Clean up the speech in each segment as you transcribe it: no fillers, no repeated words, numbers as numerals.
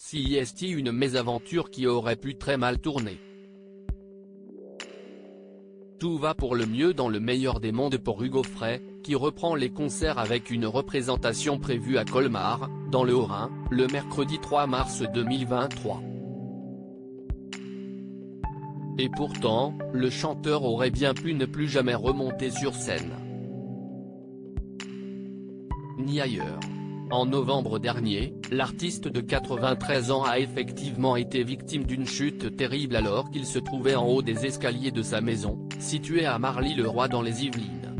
CIST, une mésaventure qui aurait pu très mal tourner. Tout va pour le mieux dans le meilleur des mondes pour Hugo Frey, qui reprend les concerts avec une représentation prévue à Colmar, dans le Haut-Rhin, le mercredi 3 mars 2023. Et pourtant, le chanteur aurait bien pu ne plus jamais remonter sur scène. Ni ailleurs. En novembre dernier, l'artiste de 93 ans a effectivement été victime d'une chute terrible alors qu'il se trouvait en haut des escaliers de sa maison, située à Marly-le-Roi dans les Yvelines.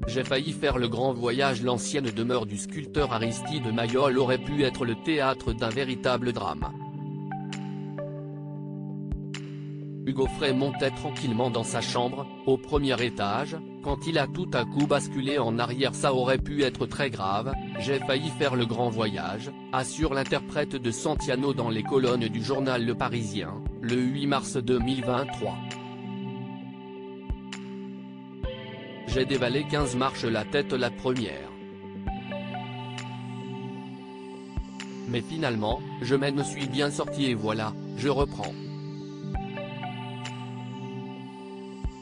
J'ai failli faire le grand voyage. L'ancienne demeure du sculpteur Aristide Maillol aurait pu être le théâtre d'un véritable drame. Hugo Frey montait tranquillement dans sa chambre, au premier étage, quand il a tout à coup basculé en arrière. Ça aurait pu être très grave, j'ai failli faire le grand voyage, assure l'interprète de Santiano dans les colonnes du journal Le Parisien, le 8 mars 2023. J'ai dévalé 15 marches, la tête la première. Mais finalement, je m'en suis bien sorti et voilà, je reprends.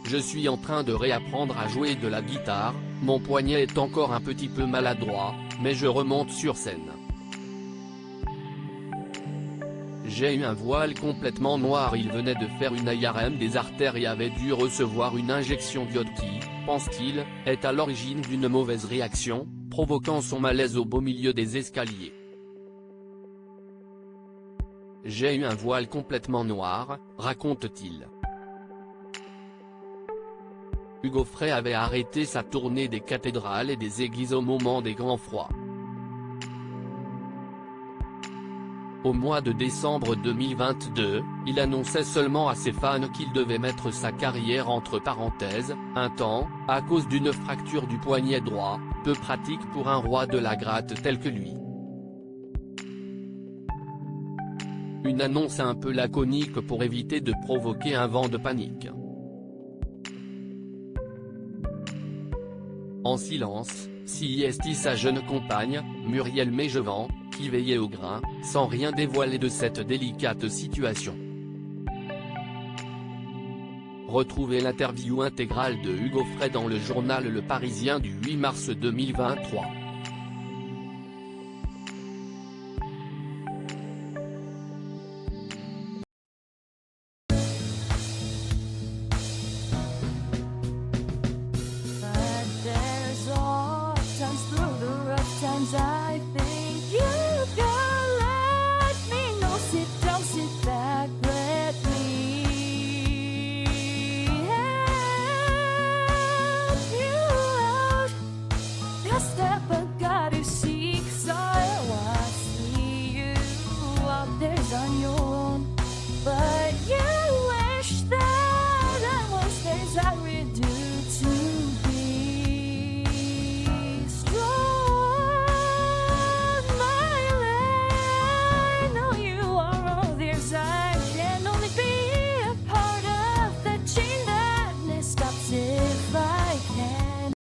Je suis en train de réapprendre à jouer de la guitare, mon poignet est encore un petit peu maladroit, mais je remonte sur scène. J'ai eu un voile complètement noir. Il venait de faire une IRM des artères et avait dû recevoir une injection d'iode qui, pense-t-il, est à l'origine d'une mauvaise réaction, provoquant son malaise au beau milieu des escaliers. J'ai eu un voile complètement noir, raconte-t-il. Hugo Frey avait arrêté sa tournée des cathédrales et des églises au moment des grands froids. Au mois de décembre 2022, il annonçait seulement à ses fans qu'il devait mettre sa carrière entre parenthèses, un temps, à cause d'une fracture du poignet droit, peu pratique pour un roi de la gratte tel que lui. Une annonce un peu laconique pour éviter de provoquer un vent de panique. En silence, CIST sa jeune compagne, Muriel Mégevant, qui veillait au grain, sans rien dévoiler de cette délicate situation. Retrouvez l'interview intégrale de Hugo Frey dans le journal Le Parisien du 8 mars 2023. I think you can let me know. Sit down, sit back, let me help you out. Just step back, you seek, so I see you out there on your